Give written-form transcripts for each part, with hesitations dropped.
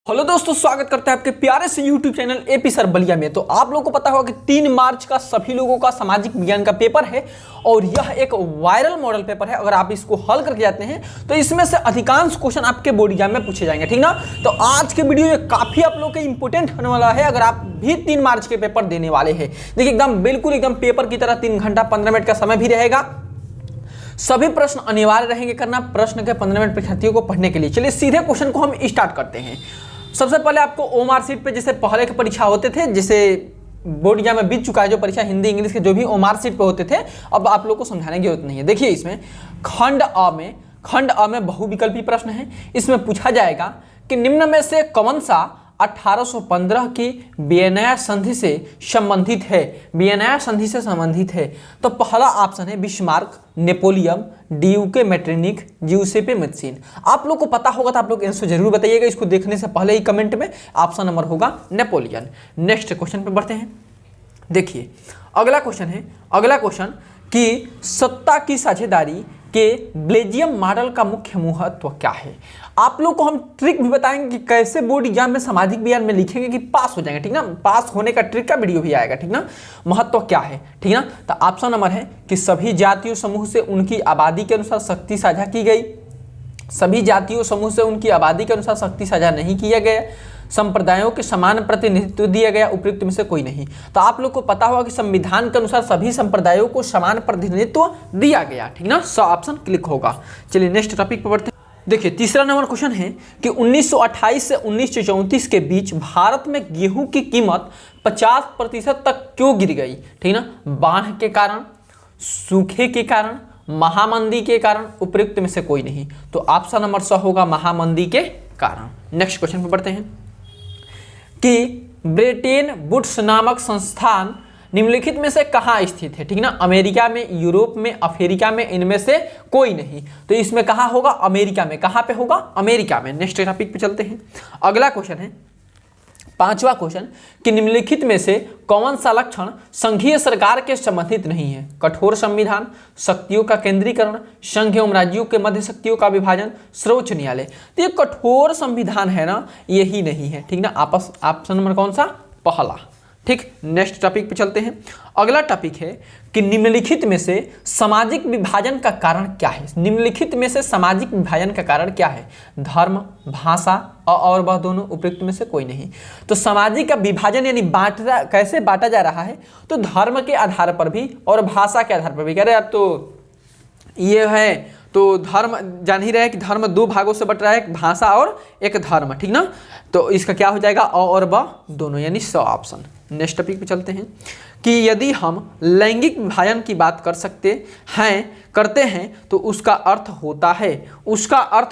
Hello दोस्तों, स्वागत करते हैं आपके प्यारे से YouTube channel AP sir Ballia में। तो आप लोगों को पता होगा कि 3 मार्च का सभी लोगों का सामाजिक विज्ञान का पेपर है और यह एक वायरल मॉडल पेपर है। अगर आप इसको हल करके जाते हैं तो इसमें से अधिकांश क्वेश्चन आपके बोर्ड एग्जाम में पूछे जाएंगे, ठीक ना। तो आज के वीडियो में काफी आप लोग के इंपोर्टेंट होने वाला है अगर आप भी 3 मार्च के पेपर देने वाले हैं। देखिए एकदम बिल्कुल एकदम पेपर की तरह 3 घंटा 15 मिनट का समय भी रहेगा। सभी प्रश्न अनिवार्य रहेंगे करना प्रश्न के 15 मिनट परीक्षार्थियों को पढ़ने के लिए। चलिए सीधे क्वेश्चन को हम स्टार्ट करते हैं। सबसे पहले आपको ओमार सीट पे जैसे पहले के परीक्षा होते थे, जैसे बोर्ड एग्जाम में बीत चुका है जो परीक्षा हिंदी इंग्लिश के जो भी ओमार सीट पे होते थे, अब आप लोग को समझाने की जरूरत नहीं है। देखिए इसमें खंड अ में बहुविकल्पी प्रश्न है। इसमें पूछा जाएगा कि निम्न में से कौन सा 1815 की वियना संधि से संबंधित है। वियना संधि से संबंधित है तो पहला ऑप्शन है बिस्मार्क, नेपोलियन, ड्यूके मेटरनिख, जिउसेपे मैत्सिन। आप लोग को पता होगा तो आप लोग आंसर जरूर बताइएगा इसको देखने से पहले ही कमेंट में। ऑप्शन नंबर होगा नेपोलियन। नेक्स्ट क्वेश्चन पे बढ़ते हैं। देखिए अगला क्वेश्चन कि सत्ता की साझेदारी के बेल्जियम मॉडल का मुख्य महत्व क्या है। आप लोग को हम ट्रिक भी बताएंगे कि कैसे बोर्ड एग्जाम में सामाजिक विज्ञान में लिखेंगे कि पास हो जाएंगे, ठीक ना। पास होने का ट्रिक का वीडियो भी आएगा, ठीक ना। महत्व क्या है, ठीक ना। तो ऑप्शन नंबर है कि सभी जातीय समूह से उनकी आबादी के अनुसार शक्ति साझा की गई। सभी जातीय समूह से उनकी आबादी के अनुसार शक्ति साझा नहीं किया गया। संप्रदायों के समान प्रतिनिधित्व दिया गया। उपयुक्त में से कोई नहीं। तो आप लोग को पता होगा कि संविधान के अनुसार सभी संप्रदायों को समान प्रतिनिधित्व दिया गया, ठीक ना। ऑप्शन क्लिक होगा। चलिए नेक्स्ट टॉपिक पर बढ़ते हैं। देखिए तीसरा नंबर क्वेश्चन है कि 1928 से 1934 के बीच भारत में गेहूं की कीमत 50% तक क्यों गिर गई, ठीक ना। बाढ़ के कारण, सूखे के कारण, महामंदी के कारण, उपयुक्त में से कोई नहीं। तो ऑप्शन नंबर 100 होगा महामंदी के कारण। नेक्स्ट क्वेश्चन पर बढ़ते हैं कि ब्रिटेन वुड्स नामक संस्थान निम्नलिखित में से कहाँ स्थित है, ठीक ना। अमेरिका में, यूरोप में, अफ्रीका में, इनमें से कोई नहीं। तो इसमें कहाँ होगा, अमेरिका में। कहाँ पे होगा, अमेरिका में। नेक्स्ट टॉपिक पे चलते हैं। अगला क्वेश्चन है पांचवा क्वेश्चन कि निम्नलिखित में से कौन सा लक्षण संघीय सरकार के संबंधित नहीं है। कठोर संविधान, शक्तियों का केंद्रीकरण, संघ एवं राज्यों के मध्य शक्तियों का विभाजन, सर्वोच्च न्यायालय। तो ये कठोर संविधान है ना, यही नहीं है, ठीक ना। ऑप्शन नंबर कौन सा, पहला, ठीक। नेक्स्ट टॉपिक पे चलते हैं। अगला टॉपिक है कि निम्नलिखित में से सामाजिक विभाजन का कारण क्या है। निम्नलिखित में से सामाजिक विभाजन का कारण क्या है। धर्म, भाषा और वह दोनों, उपयुक्त में से कोई नहीं। तो सामाजिक का विभाजन यानी कैसे बांटा जा रहा है, तो धर्म के आधार पर भी और भाषा के आधार पर भी। कह रहे आप तो ये है तो धर्म जान ही रहे कि धर्म 2 भागों से बट रहा है, एक भाषा और एक धर्म, ठीक ना। तो इसका क्या हो जाएगा, और ब दोनों, यानी 100 ऑप्शन। नेक्स्ट टॉपिक पे चलते हैं कि यदि हम लैंगिक विभाजन की बात करते हैं तो उसका अर्थ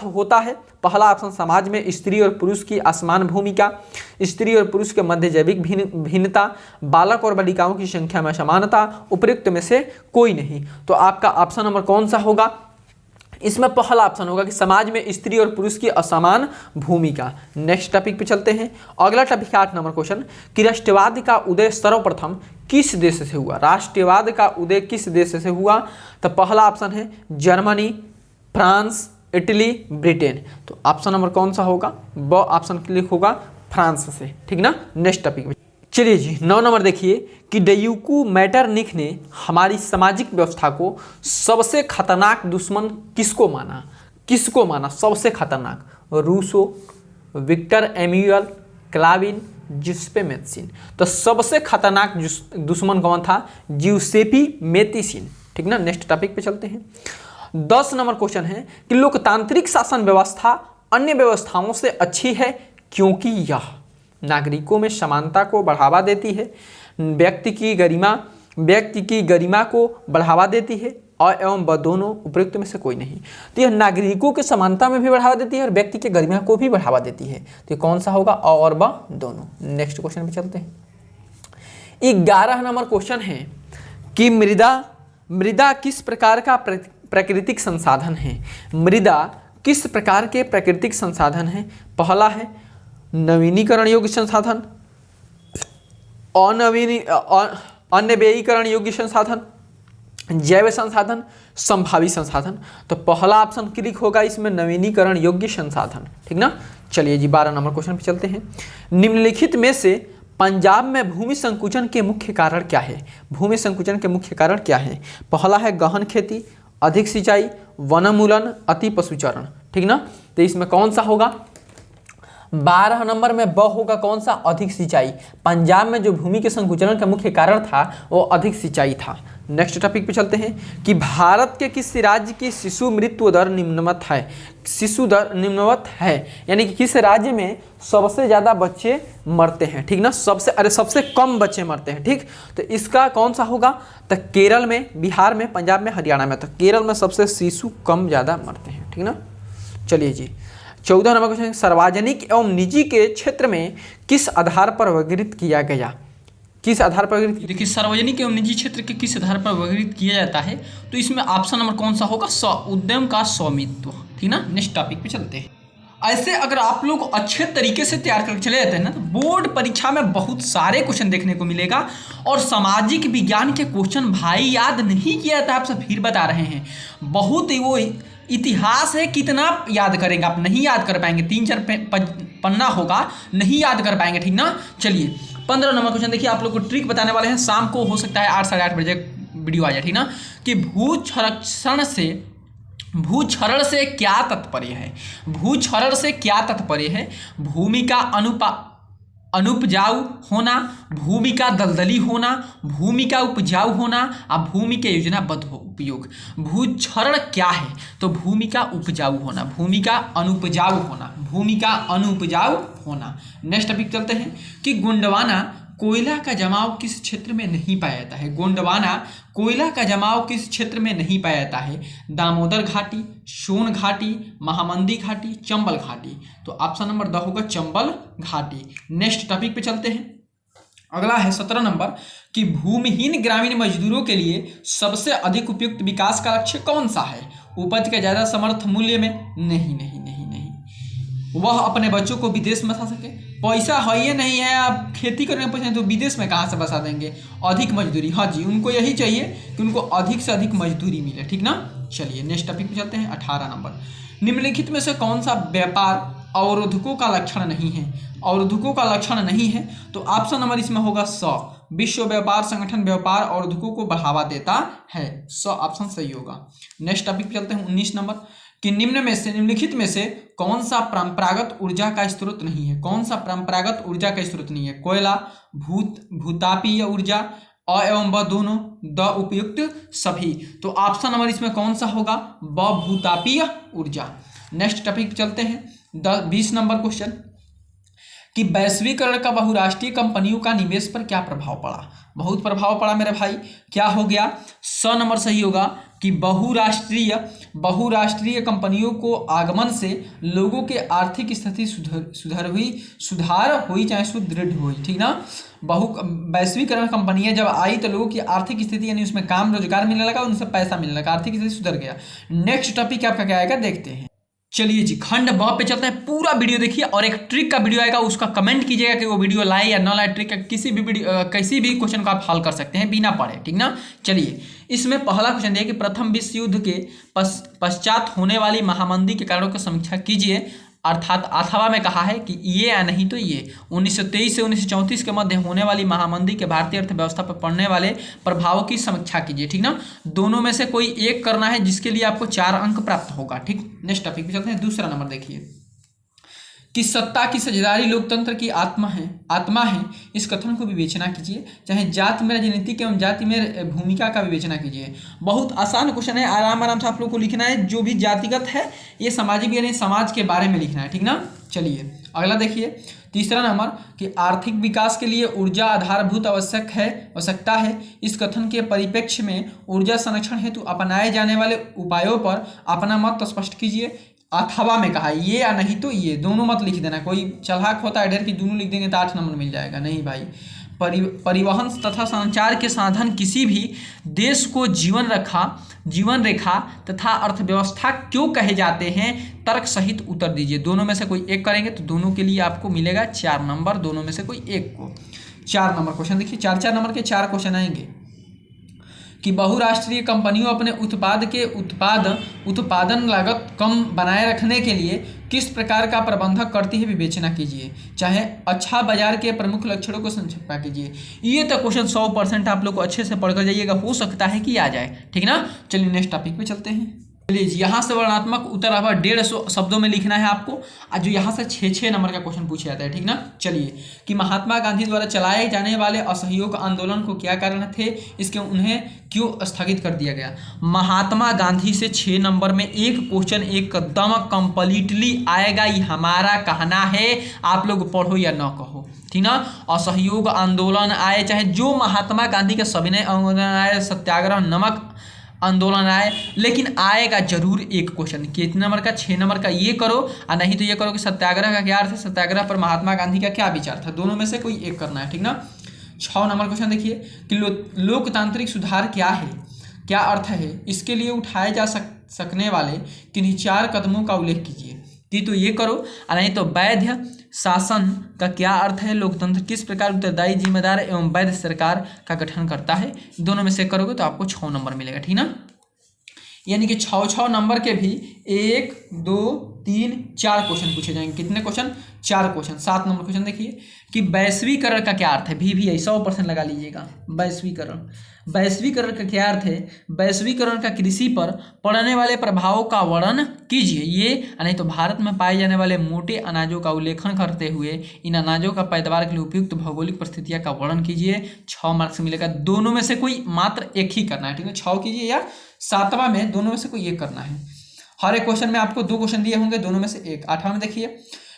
होता है पहला ऑप्शन समाज में स्त्री और पुरुष की असमान भूमिका, स्त्री और पुरुष के मध्य जैविक भिन्नता, बालक और बालिकाओं की संख्या में समानता, उपयुक्त में से कोई नहीं। तो आपका ऑप्शन नंबर कौन सा होगा, इसमें पहला ऑप्शन होगा कि समाज में स्त्री और पुरुष की असमान भूमिका। नेक्स्ट टॉपिक पे चलते हैं। अगला टॉपिक 8 नंबर क्वेश्चन कि राष्ट्रवाद का उदय सर्वप्रथम किस देश से हुआ। राष्ट्रवाद का उदय किस देश से हुआ। तो पहला ऑप्शन है जर्मनी, फ्रांस, इटली, ब्रिटेन। तो ऑप्शन नंबर कौन सा होगा, ब ऑप्शन क्लिक होगा, फ्रांस से, ठीक ना। Next topic. चलिए जी 9 नंबर देखिए कि ड्यूके मेटरनिख ने हमारी सामाजिक व्यवस्था को सबसे खतरनाक दुश्मन किसको माना सबसे खतरनाक। Rousseau, Victor Emmanuel, Calvin, Giuseppe Mazzini. तो सबसे खतरनाक दुश्मन कौन था, जिउसेपे मैत्सिन, ठीक ना। नेक्स्ट टॉपिक पे चलते हैं। 10 नंबर क्वेश्चन है कि लोकतांत्रिक शासन व्यवस्था अन्य व्यवस्थाओं से अच्छी है क्योंकि यह नागरिकों में समानता को बढ़ावा देती है, व्यक्ति की गरिमा को बढ़ावा देती है और एवं व दोनों, उपयुक्त में से कोई नहीं। तो यह नागरिकों के समानता में भी बढ़ावा देती है और व्यक्ति के गरिमा को भी बढ़ावा देती है। तो ये कौन सा होगा, और व दोनों। नेक्स्ट क्वेश्चन पे चलते हैं। 11 नंबर क्वेश्चन है कि मृदा किस प्रकार का प्राकृतिक संसाधन है। मृदा किस प्रकार के प्राकृतिक संसाधन है। पहला है नवीनीकरण योग्य संसाधन, अनवीनीकरण योग्य संसाधन, जैव संसाधन, संभावी संसाधन। तो पहला ऑप्शन क्लिक होगा इसमें नवीनीकरण योग्य संसाधन, ठीक ना। चलिए जी 12 नंबर क्वेश्चन पे चलते हैं। निम्नलिखित में से पंजाब में भूमि संकुचन के मुख्य कारण क्या है? भूमि संकुचन के मुख्य कारण क्या है? पहला है गहन खेती, अधिक सिंचाई, वनोन्मूलन, अति पशुचारण। ठीक ना, तो इसमें कौन सा होगा? 12 नंबर में ब होगा कौन सा? अधिक सिंचाई। पंजाब में जो भूमि के संकुचन का मुख्य कारण था वो अधिक सिंचाई था। नेक्स्ट टॉपिक पे चलते हैं कि भारत के किस राज्य की शिशु मृत्यु दर निम्नवत है? शिशु दर निम्नवत है यानी कि किस राज्य में सबसे ज़्यादा बच्चे मरते हैं? ठीक ना, सबसे कम बच्चे मरते हैं। ठीक, तो इसका कौन सा होगा? तो केरल में, बिहार में, पंजाब में, हरियाणा में। तो केरल में सबसे शिशु कम ज़्यादा मरते हैं। ठीक ना, चलिए जी 14 नंबर क्वेश्चन, सार्वजनिक एवं निजी के क्षेत्र में किस आधार पर वर्गीकृत किया गया? किस आधार पर? देखिए सार्वजनिक एवं निजी क्षेत्र के किस आधार पर वर्गीकृत किया जाता है, तो इसमें ऑप्शन नंबर कौन सा होगा? उद्यम का स्वामित्व। ठीक ना, नेक्स्ट टॉपिक पे चलते हैं। ऐसे अगर आप लोग अच्छे तरीके से तैयार करके चले जाते हैं ना, तो बोर्ड परीक्षा में बहुत सारे क्वेश्चन देखने को मिलेगा। और सामाजिक विज्ञान के क्वेश्चन भाई याद नहीं किया था, आप सब फिर बता रहे हैं। बहुत ही वो इतिहास है, कितना याद करेंगे आप? नहीं याद कर पाएंगे, 3-4 पन्ना होगा, नहीं याद कर पाएंगे। ठीक ना, चलिए 15 नंबर क्वेश्चन देखिए, आप लोग को ट्रिक बताने वाले हैं। शाम को हो सकता है 8 साढ़े 8 बजे वीडियो आ जाए। ठीक ना, कि भूक्षरण से क्या तात्पर्य है? भूक्षरण से क्या तात्पर्य है? भूमि का अनुपजाऊ होना, भूमि का दलदली होना, भूमि का उपजाऊ होना और भूमि के योजनाबद्ध उपयोग। भूक्षरण क्या है? तो भूमि का उपजाऊ होना, भूमि का अनुपजाऊ होना, भूमि का अनुपजाऊ होना। नेक्स्ट टॉपिक चलते हैं कि गोंडवाना कोयला का जमाव किस क्षेत्र में नहीं पाया जाता है? गोंडवाना कोयला का जमाव किस क्षेत्र में नहीं पाया जाता है? दामोदर घाटी, सोन घाटी, महामंदी घाटी, चंबल घाटी। तो ऑप्शन नंबर द होगा चंबल घाटी। नेक्स्ट टॉपिक पे चलते हैं। अगला है 17 नंबर कि भूमिहीन ग्रामीण मजदूरों के लिए सबसे अधिक उपयुक्त विकास का लक्ष्य कौन सा है? उपज के ज्यादा समर्थ मूल्य में? नहीं नहीं नहीं नहीं। वह अपने बच्चों को विदेश में बसा सके? पैसा है ही नहीं है, आप खेती करने में पैसा तो विदेश में कहाँ से बसा देंगे? अधिक मजदूरी, हाँ जी, उनको यही चाहिए कि उनको अधिक से अधिक मजदूरी मिले। ठीक ना, चलिए नेक्स्ट टॉपिक पे चलते हैं। 18 नंबर, निम्नलिखित में से कौन सा व्यापार अवरोधकों का लक्षण नहीं है? अवरोधकों का लक्षण नहीं है, तो ऑप्शन नंबर इसमें होगा विश्व व्यापार संगठन व्यापार अवरोधकों को बढ़ावा देता है। ऑप्शन सही होगा। नेक्स्ट टॉपिक पे चलते हैं। 19 नंबर कि निम्नलिखित में से कौन सा परंपरागत ऊर्जा का स्रोत नहीं है? कौन सा परंपरागत ऊर्जा का स्रोत नहीं है? कोयला, भूतापीय ऊर्जा, अ एवं ब दोनों, द उपयुक्त सभी। तो ऑप्शन नंबर इसमें कौन सा होगा? ब भूतापीय ऊर्जा। नेक्स्ट टॉपिक चलते हैं। 20 नंबर क्वेश्चन कि वैश्वीकरण का बहुराष्ट्रीय कंपनियों का निवेश पर क्या प्रभाव पड़ा? बहुत प्रभाव पड़ा मेरे भाई। क्या हो गया? नंबर सही होगा कि बहुराष्ट्रीय कंपनियों को आगमन से लोगों के आर्थिक स्थिति सुधार हुई चाहे सुदृढ़ हुई। ठीक ना, वैश्वीकरण कंपनियां जब आई तो लोगों की आर्थिक स्थिति यानी उसमें काम रोजगार मिलने लगा, उनसे पैसा मिलने लगा, आर्थिक स्थिति सुधर गया। नेक्स्ट टॉपिक आपका क्या आएगा देखते हैं। चलिए जी खंड ब पे चलते हैं। पूरा वीडियो देखिए और एक ट्रिक का वीडियो आएगा, उसका कमेंट कीजिएगा कि वो वीडियो लाए या ना लाए। ट्रिक का किसी भी क्वेश्चन को आप हल कर सकते हैं बिना पढ़े। ठीक ना, चलिए इसमें पहला क्वेश्चन दिया कि प्रथम विश्व युद्ध के पश्चात होने वाली महामंदी के कारणों की समीक्षा कीजिए। अर्थात अथवा में कहा है कि ये या नहीं तो ये 1923 से 1934 के मध्य होने वाली महामंदी के भारतीय अर्थव्यवस्था पर पड़ने वाले प्रभावों की समीक्षा कीजिए। ठीक ना, दोनों में से कोई एक करना है जिसके लिए आपको 4 अंक प्राप्त होगा। ठीक, नेक्स्ट टॉपिक पे चलते हैं। दूसरा नंबर देखिए कि सत्ता की साझेदारी लोकतंत्र की आत्मा है, इस कथन को विवेचना कीजिए। चाहे जाति में राजनीतिक एवं जाति में भूमिका का विवेचना कीजिए। बहुत आसान क्वेश्चन है, आराम से आप लोग को लिखना है। जो भी जातिगत है ये सामाजिक यानी समाज के बारे में लिखना है। ठीक ना, चलिए अगला देखिए। तीसरा नंबर कि आर्थिक विकास के लिए ऊर्जा आधारभूत आवश्यकता है, इस कथन के परिप्रेक्ष्य में ऊर्जा संरक्षण हेतु अपनाए जाने वाले उपायों पर अपना मत स्पष्ट कीजिए। अथवा में कहा ये या नहीं तो ये, दोनों मत लिख देना। कोई चालाक होता है ढेर की दोनों लिख देंगे तो 8 नंबर मिल जाएगा। नहीं भाई, परिवहन तथा संचार के साधन किसी भी देश को जीवन रेखा तथा अर्थव्यवस्था क्यों कहे जाते हैं, तर्क सहित उत्तर दीजिए। दोनों में से कोई एक करेंगे तो दोनों के लिए आपको मिलेगा 4 नंबर, दोनों में से कोई एक को 4 नंबर क्वेश्चन देखिए। 4 नंबर के 4 क्वेश्चन आएंगे कि बहुराष्ट्रीय कंपनियों अपने उत्पाद के उत्पादन लागत कम बनाए रखने के लिए किस प्रकार का प्रबंधक करती है विवेचना कीजिए। चाहे अच्छा बाजार के प्रमुख लक्षणों को संक्षिप्त कीजिए। ये तो क्वेश्चन 100% आप लोग को अच्छे से पढ़कर जाइएगा, हो सकता है कि आ जाए, ठीक ना। चलिए नेक्स्ट टॉपिक पे चलते हैं। चलिए यहाँ से वर्णनात्मक उत्तर अब 150 शब्दों में लिखना है आपको, और जो यहाँ से 6 नंबर का क्वेश्चन पूछा जाता है, ठीक ना। चलिए कि महात्मा गांधी द्वारा चलाए जाने वाले असहयोग आंदोलन को क्या कारण थे, इसके उन्हें क्यों स्थगित कर दिया गया। महात्मा गांधी से 6 नंबर में एक क्वेश्चन एकदम कंप्लीटली आएगा, ये हमारा कहना है, आप लोग पढ़ो या ना कहो, ठीक ना। असहयोग आंदोलन आए, चाहे जो महात्मा गांधी के सविनय आंदोलन आए, सत्याग्रह, नमक आंदोलन आए, लेकिन आएगा जरूर एक क्वेश्चन। कितने नंबर का, 6 नंबर का। ये करो और नहीं तो ये करो कि सत्याग्रह का क्या अर्थ है, सत्याग्रह पर महात्मा गांधी का क्या विचार था, दोनों में से कोई एक करना है, ठीक ना। 6 नंबर क्वेश्चन देखिए कि लोकतांत्रिक सुधार क्या है, क्या अर्थ है, इसके लिए उठाए जा सकने वाले किन्हीं 4 कदमों का उल्लेख कीजिए। तो ये करो, और नहीं तो वैध शासन का क्या अर्थ है, लोकतंत्र किस प्रकार उत्तरदायी, जिम्मेदार एवं वैध सरकार का गठन करता है, दोनों में से करोगे तो आपको 6 नंबर मिलेगा, ठीक ना। यानी कि 6 नंबर के भी 1 2 3 4 क्वेश्चन पूछे जाएंगे। कितने क्वेश्चन, 4 क्वेश्चन। 7 नंबर क्वेश्चन देखिए कि वैश्वीकरण का क्या अर्थ है, भी 100% लगा लीजिएगा। वैश्वीकरण, वैश्वीकरण का क्या अर्थ है, वैश्वीकरण का कृषि पर पड़ने वाले प्रभावों का वर्णन कीजिए। ये नहीं तो भारत में पाए जाने वाले मोटे अनाजों का उल्लेखन करते हुए इन अनाजों का पैदावार के लिए उपयुक्त भौगोलिक परिस्थितियां का वर्णन कीजिए। 6 मार्क्स मिलेगा। दोनों में से कोई मात्र एक ही करना है, ठीक है। 6 कीजिए या 7वां में, दोनों में से कोई एक करना है। हर एक क्वेश्चन में आपको 2 क्वेश्चन दिए होंगे, दोनों में से एक। 8वां में देखिए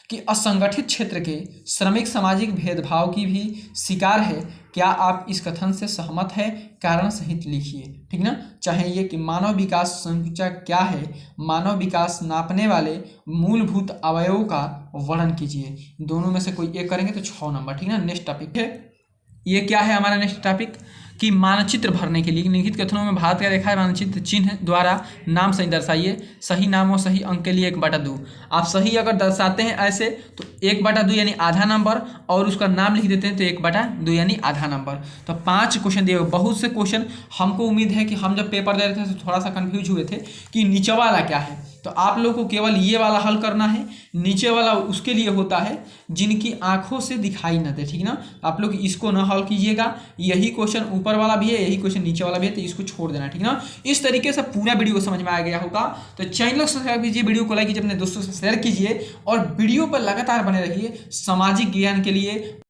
कि असंगठित क्षेत्र के श्रमिक सामाजिक भेदभाव की भी शिकार है, क्या आप इस कथन से सहमत है, कारण सहित लिखिए, ठीक ना। चाहे ये कि मानव विकास सूचक क्या है, मानव विकास नापने वाले मूलभूत अवयवों का वर्णन कीजिए। दोनों में से कोई एक करेंगे तो 6 नंबर, ठीक ना। नेक्स्ट टॉपिक है, ये क्या है हमारा नेक्स्ट टॉपिक कि मानचित्र भरने के लिए निम्नलिखित कथनों में भारत का रेखा मानचित्र चिन्ह द्वारा नाम सही दर्शाइए। सही नाम और सही अंक के लिए 1/2। आप सही अगर दर्शाते हैं ऐसे तो 1/2 यानी आधा नंबर, और उसका नाम लिख देते हैं तो 1/2 यानी आधा नंबर। तो 5 क्वेश्चन दिए, बहुत से क्वेश्चन। हमको उम्मीद है कि हम जब पेपर दे रहे थे तो थोड़ा सा कन्फ्यूज हुए थे कि नीचे वाला क्या है, तो आप लोग को केवल ये वाला हल करना है। नीचे वाला उसके लिए होता है जिनकी आंखों से दिखाई न दे, ठीक ना। आप लोग इसको ना हल कीजिएगा। यही क्वेश्चन ऊपर वाला भी है, यही क्वेश्चन नीचे वाला भी है, तो इसको छोड़ देना, ठीक ना। इस तरीके से पूरा वीडियो को समझ में आ गया होगा। तो चैनल को सब्सक्राइब कीजिए, वीडियो को लाइक कीजिए, अपने दोस्तों से शेयर कीजिए और वीडियो पर लगातार बने रहिए सामाजिक ज्ञान के लिए।